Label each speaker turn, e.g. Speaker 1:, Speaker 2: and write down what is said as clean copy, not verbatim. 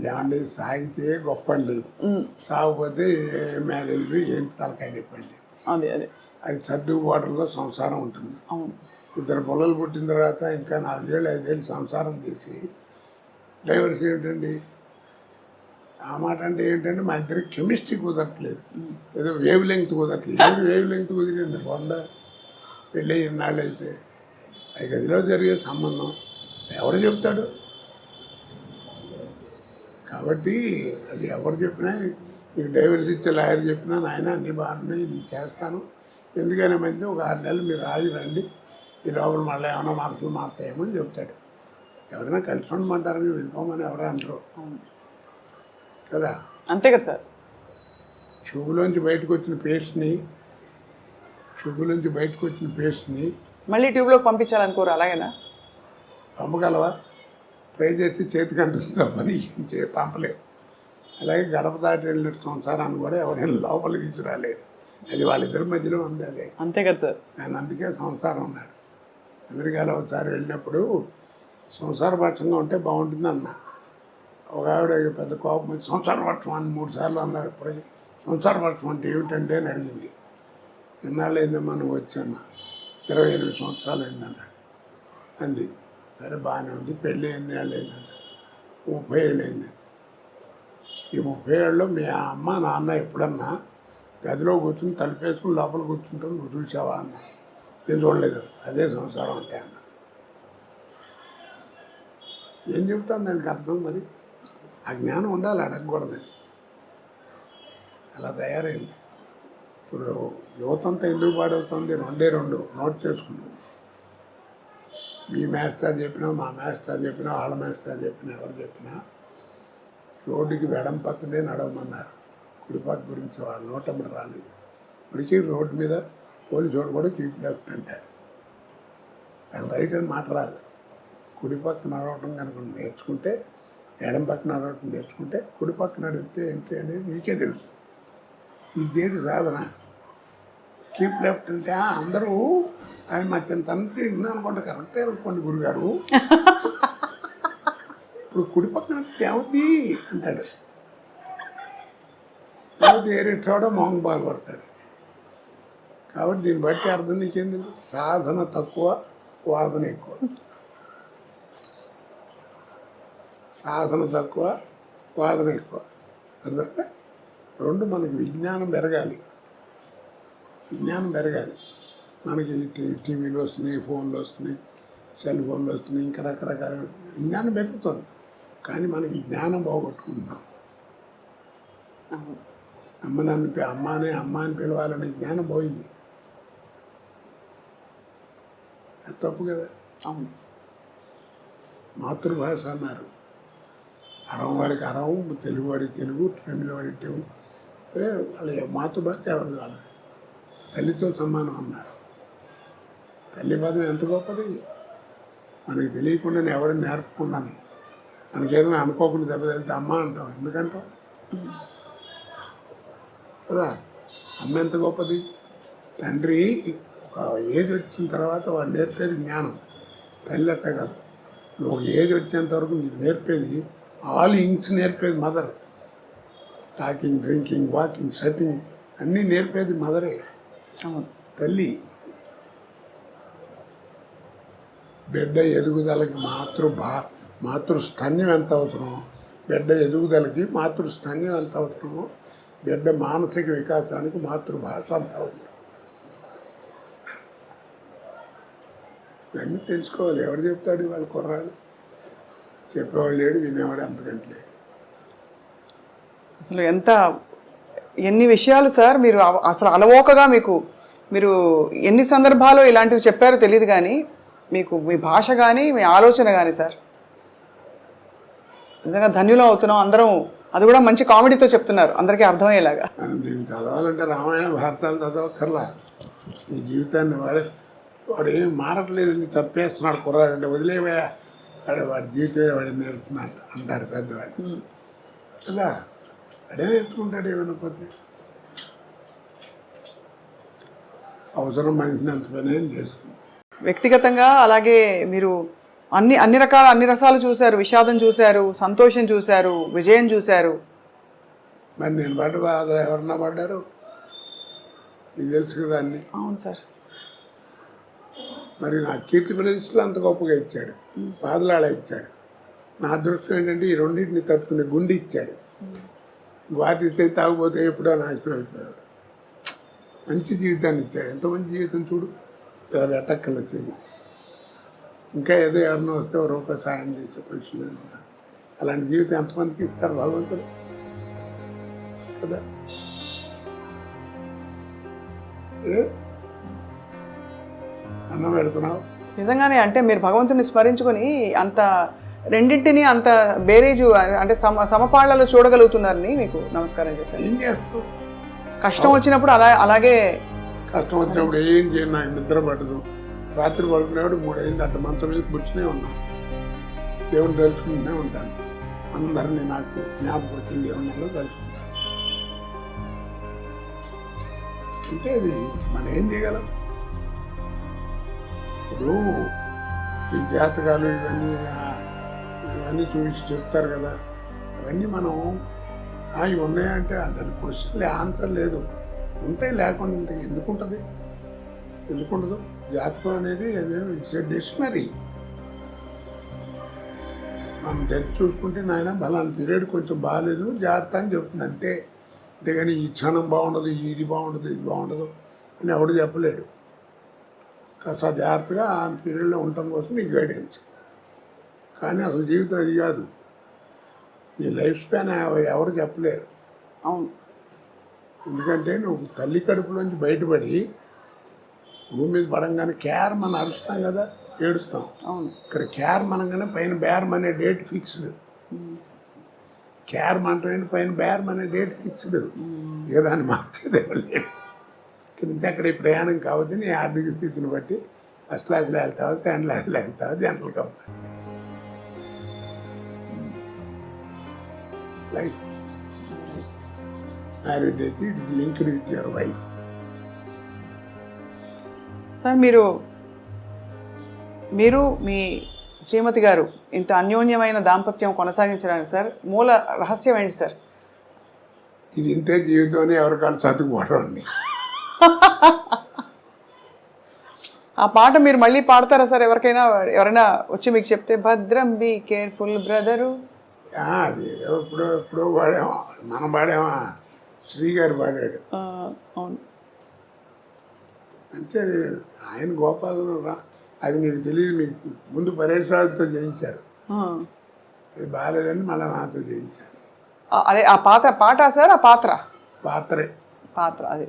Speaker 1: ఏమండి సాగితే గొప్పండి, సాగపోతే మ్యారేజ్లు ఏంటి తలకాయ చెప్పండి.
Speaker 2: అదే అదే
Speaker 1: అది సర్దుబాటులో సంసారం ఉంటుంది.
Speaker 2: అవును.
Speaker 1: ఇద్దరు పిల్లలు పుట్టిన తర్వాత ఇంకా 4 ఏళ్ళు 5 ఏళ్ళు సంసారం చేసి డైవర్స్ ఏమిటండి? ఆ మాట అంటే ఏంటంటే మా ఇద్దరికి కెమిస్ట్రీ కుదరట్లేదు, ఏదో వేవ్ లెంగ్త్ కుదరట్లేదు. ఏది వేవ్ లెంగ్త్ కుదిరింది? 100 పెళ్ళి ఇన్నాళ్ళు అయితే 5 గదిలో జరిగే సంబంధం ఎవరు చెప్తాడు? కాబట్టి అది ఎవరు చెప్పినా, నీకు డైవర్స్ ఇచ్చే లాయర్ చెప్పినా నాయన అన్నీ బాగున్నాయి నేను చేస్తాను, ఎందుకైనా మంది ఒక 6 నెలలు మీరు ఆగి రండి, ఈ లోపల మళ్ళీ ఏమైనా మార్పులు మారుతాయేమో అని చెప్తాడు. ఎవరైనా కలిసి ఉండమంటారని వెళ్ళిపోమని ఎవరు అంటారు కదా.
Speaker 2: అంతే కదా సార్.
Speaker 1: ట్యూబ్లోంచి బయటకు వచ్చిన పేస్ట్ని
Speaker 2: మళ్ళీ ట్యూబ్లోకి పంపించాలనుకోరు, అలాగేనా?
Speaker 1: పంపగలవా? ట్రై చేసి చేతికి అంటుస్తామని పంపలేవు. అలాగే గడప దాటి వెళ్ళిన సంసారాన్ని కూడా ఎవరైనా లోపలికి తీసుకురాలేడు. అది వాళ్ళిద్దరి మధ్యలో ఉంది. అదే
Speaker 2: అంతే కదా సార్.
Speaker 1: నేను అందుకే సంసారం ఉన్నాడు. అమెరికాలో ఒకసారి వెళ్ళినప్పుడు సంసారపక్షంగా ఉంటే బాగుంటుంది అన్న. ఒక ఆవిడ పెద్ద కోపం వచ్చి సంసారపక్షం అని 3 సార్లు అన్నారు. ఇప్పటికీ సంసారపక్షం అంటే ఏమిటంటే అని అడిగింది. ఎన్నాళ్ళు అయిందమ్మా నువ్వు వచ్చాన్న? 28 సంవత్సరాలు అయిందన్నాడు. అంది. సరే బాగానే ఉంది. పెళ్ళి ఎన్ని ఏళ్ళు అయిందన్నాడు? 30 ఏళ్ళు అయింది. ఈ 30 ఏళ్ళలో మీ అమ్మ నాన్న ఎప్పుడన్నా గదిలో కూర్చుని తలుపేసుకుని లోపల కూర్చుంటావు నువ్వు చూసావా అన్న. నేను చూడలేదు. అదే సంసారం అంటే అన్న. ఏం చెబుతాను దానికి అర్థం? మరి ఆ జ్ఞానం ఉండాలి, అడగకూడదని. అలా తయారైంది. ఇప్పుడు యువతంతా ఎందుకు పాడవుతుంది? 2 నోట్ చేసుకున్నాం. మీ మాస్టర్ చెప్పినా, మా మాస్టర్ చెప్పినా, వాళ్ళ మాస్టర్ చెప్పినా, ఎవరు చెప్పినా రోడ్డుకి వెడం పక్కనే నడవమన్నారు. కుడిపక్క గురించి వాళ్ళ నోటమ్మడి రాలేదు. ఇప్పటికీ రోడ్డు మీద పోలీసు వాడు కూడా కీప్ లెఫ్ట్ అంటాడు. అది రైట్ అని మాట రాదు. కుడిపక్క నడవటం కనుక నేర్చుకుంటే, ఎడం పక్క నడవటం నేర్చుకుంటే కుడిపక్క నడిపితే ఏంటి అనేది నీకే తెలుసు. ఇది చేయడు సాధన. కీప్ లెఫ్ట్ అంటే అందరూ ఆయన మా తండ్రి విన్నా అనుకోండి, కరెక్టే అనుకోండి గురుగారు, ఇప్పుడు కుడిపక్క నడిస్తే ఏమవుతుంది అంటాడు. ఏమవుతుంది? ఏరెట్టాడో మొహం బాగా పడతాడు. కాబట్టి దీన్ని బట్టి అర్థం నీకేంది? సాధన తక్కువ, వాదన ఎక్కువ. సాధన తక్కువ, వాదన ఎక్కువ. అర్థం? 2 మనకి విజ్ఞానం పెరగాలి. మనకి టీవీలు వస్తున్నాయి, ఫోన్లు వస్తున్నాయి, సెల్ ఫోన్లు వస్తున్నాయి, ఇంకా రకరకాల విజ్ఞానం పెరుగుతుంది. కానీ మనకి జ్ఞానం పోగొట్టుకుంటున్నాం. అమ్మ అని పిలవాలనే జ్ఞానం పోయింది. అది తప్పు కదా. మాతృభాష అన్నారు. అరం వాడికి అరం, తెలుగు వాడికి తెలుగు, తమిళ వాడికి తెలుగు. వాళ్ళ మాతృభాష ఎవరు కావాలి? తల్లితో సమానం అన్నారు. తల్లి పదం ఎంత గొప్పది. మనకి తెలియకుండానే ఎవరిని నేర్పకుండానే మనకేదైనా అనుకోకుండా దెబ్బతలితే అమ్మ అంటాం. ఎందుకంటాం కదా? అమ్మ ఎంత గొప్పది. తండ్రి ఒక ఏజ్ వచ్చిన తర్వాత వాడు నేర్పేది జ్ఞానం. తల్లి అట్ట కాదు. నువ్వు ఒక ఏజ్ వచ్చేంత వరకు నీకు నేర్పేది ఆల్ ఇంగ్స్ నేర్పేది mother. Talking, drinking, walking, sitting అన్నీ నేర్పేది మదరే, తల్లి. బిడ్డ ఎదుగుదలకి మాతృస్థన్యం ఎంత అవసరమో, బిడ్డ ఎదుగుదలకి మాతృస్థన్యం ఎంత అవసరమో, బిడ్డ మానసిక వికాసానికి మాతృభాష అంత అవసరం. ఇవన్నీ తెలుసుకోవాలి. ఎవరు చెప్తాడు? వాళ్ళ కుర్రాడు చెప్పేవాళ్ళు లేడు, వినేవాడు అంతకంటే లేడు.
Speaker 2: అసలు ఎన్ని విషయాలు సార్ మీరు అసలు అలవోకగా మీరు ఎన్ని సందర్భాలు ఇలాంటివి చెప్పారో తెలియదు, కానీ మీకు మీ భాష కానీ మీ ఆలోచన కానీ సార్ నిజంగా ధన్యులం అవుతున్నాం అందరం. అది కూడా మంచి కామెడీతో చెప్తున్నారు, అందరికీ అర్థమయ్యేలాగా.
Speaker 1: దీన్ని చదవాలంటే రామాయణ భారతాలు చదవక్కర్లా. ఈ జీవితాన్ని వాడు ఏం మారట్లేదని చంపేస్తున్నాడు కుర్రాడంటే వదిలేవయా, వాడి జీవితమే వాడిని నేర్పుతున్నాడు అంటారు పెద్దవాళ్ళు కదా. అడే నేర్చుకుంటాడు ఏమైనా పోతే. అవసరం మనిషిని అంత పని ఏం చేస్తుంది.
Speaker 2: వ్యక్తిగతంగా అలాగే మీరు అన్ని రసాలు చూశారు, విషాదం చూశారు, సంతోషం చూశారు, విజయం చూశారు.
Speaker 1: మరి నేను పడ్డ బాధలు ఎవరన్నా పడ్డారు? నీకు తెలుసు కదా అన్ని.
Speaker 2: అవును సార్.
Speaker 1: మరి నా కీర్తి ప్రదేశ్లో అంత గొప్పగా ఇచ్చాడు, బాధలు అలా ఇచ్చాడు. నా అదృష్టం ఏంటంటే ఈ రెండింటిని తట్టుకునే గుండె ఇచ్చాడు. వాటి చేతి తాగిపోతే ఎప్పుడో నాశనం అయిపోయాడు. మంచి జీవితాన్ని ఇచ్చాడు. ఎంత మంచి జీవితం చూడు, ఎవరు ఎట్టక్కల చెయ్యి. ఇంకా ఏదో ఎవరినో వస్తే ఒక రూపాయి సాయం చేసే పొజిషన్లో ఉంటాను. అలాంటి జీవితం ఎంతమందికి ఇస్తారు భగవంతుడు కదా. అన్నం పెడుతున్నావు
Speaker 2: నిజంగానే. అంటే మీరు భగవంతుని స్మరించుకొని అంత రెండింటిని అంత బేరేజు అంటే సమపాళ్లలో చూడగలుగుతున్నారని మీకు నమస్కారం చేశాను.
Speaker 1: ఏం చేస్తావు?
Speaker 2: కష్టం వచ్చినప్పుడు అలాగే
Speaker 1: కష్టం వచ్చినప్పుడు ఏం చేయను, నాకు నిద్ర పడదు. రాత్రి పడుకునేవాడు 3 అయింది, అట్ట మంచం మీద కూర్చునే ఉన్నాను. దేవుని తలుచుకుంటూనే ఉంటాను. అందరినీ నాకు జ్ఞాపకం వచ్చింది దేవుని తలుచుకుంటాను. అంటే అది మనం ఏం చేయగలం? ఇప్పుడు ఈ జాతకాలు ఇవన్నీ చూసి చెప్తారు కదా, అవన్నీ మనం ఇవి ఉన్నాయంటే దాని క్వశ్చన్లే ఆన్సర్ లేదు. ఉంటాయి, లేకుండా ఎందుకుంటుంది? ఎందుకుండదు? జాతకం అనేది ఇట్స్ ఏ డిక్షనరీ. మనం తెచ్చి చూసుకుంటే నాయన బలాన్ని పీరియడ్ కొంచెం బాగాలేదు, జాగ్రత్త అని చెప్తుంది అంతే. అంతేగాని ఈ క్షణం బాగుండదు, ఇది బాగుండదు, ఇది బాగుండదు అని ఎవడు చెప్పలేడు. కాస్త జాగ్రత్తగా ఆ పీరియడ్లో ఉండటం కోసం నీ గైడెన్స్. కానీ అసలు జీవితం అది కాదు. నీ లైఫ్ స్పాన్ ఎవరు చెప్పలేరు.
Speaker 2: అవును.
Speaker 1: ఎందుకంటే నువ్వు తల్లి కడుపులోంచి బయటపడి భూమి మీద పడంగానే కేర్ మనం అరుస్తాం కదా, ఏడుస్తాం.
Speaker 2: అవును.
Speaker 1: ఇక్కడ కేర్ మనగానే పైన బేరం అనే డేట్ ఫిక్స్డ్. కేర్ మంటే పైన బేరం అనే డేట్ ఫిక్స్డ్. ఇక దాన్ని మార్చేదే లేదు. ఇక్కడ నుంచి అక్కడ ఈ ప్రయాణం కావద్దు. నీ ఆర్థిక స్థితిని బట్టి ఫస్ట్ క్లాస్లో వెళ్తావా, సెకండ్ క్లాస్లో వెళ్తావా, జనరల్ కంపార్ట్మెంట్. లైఫ్ మ్యారేజ్ అయితే it is linked with your wife.
Speaker 2: Sir మీరు మీ శ్రీమతి గారు ఇంత అన్యోన్యమైన దాంపత్యం కొనసాగించడానికి సార్ మూల రహస్యం ఏంటి సార్?
Speaker 1: ఇది ఇంతే జీవితం అని ఎవరికాలు చదువుకోవడం అండి.
Speaker 2: ఆ పాట మీరు మళ్ళీ పాడతారా సార్? ఎవరైనా వచ్చి మీకు చెప్తే భద్రం బీ కేర్ఫుల్ బ్రదరు.
Speaker 1: అది ఎప్పుడో పాడామా, మనం పాడామా, శ్రీ గారు పాడాడు.
Speaker 2: అవును.
Speaker 1: అంటే అది ఆయన గోపాలను అది మీకు తెలియదు. మీకు ముందు పరేష్ రాజుతో చేయించారు, అది బాగాలేదని మళ్ళీ నాతో చేయించారు.
Speaker 2: అదే ఆ పాట సార్? ఆ పాత్రే
Speaker 1: పాత్ర
Speaker 2: అదే.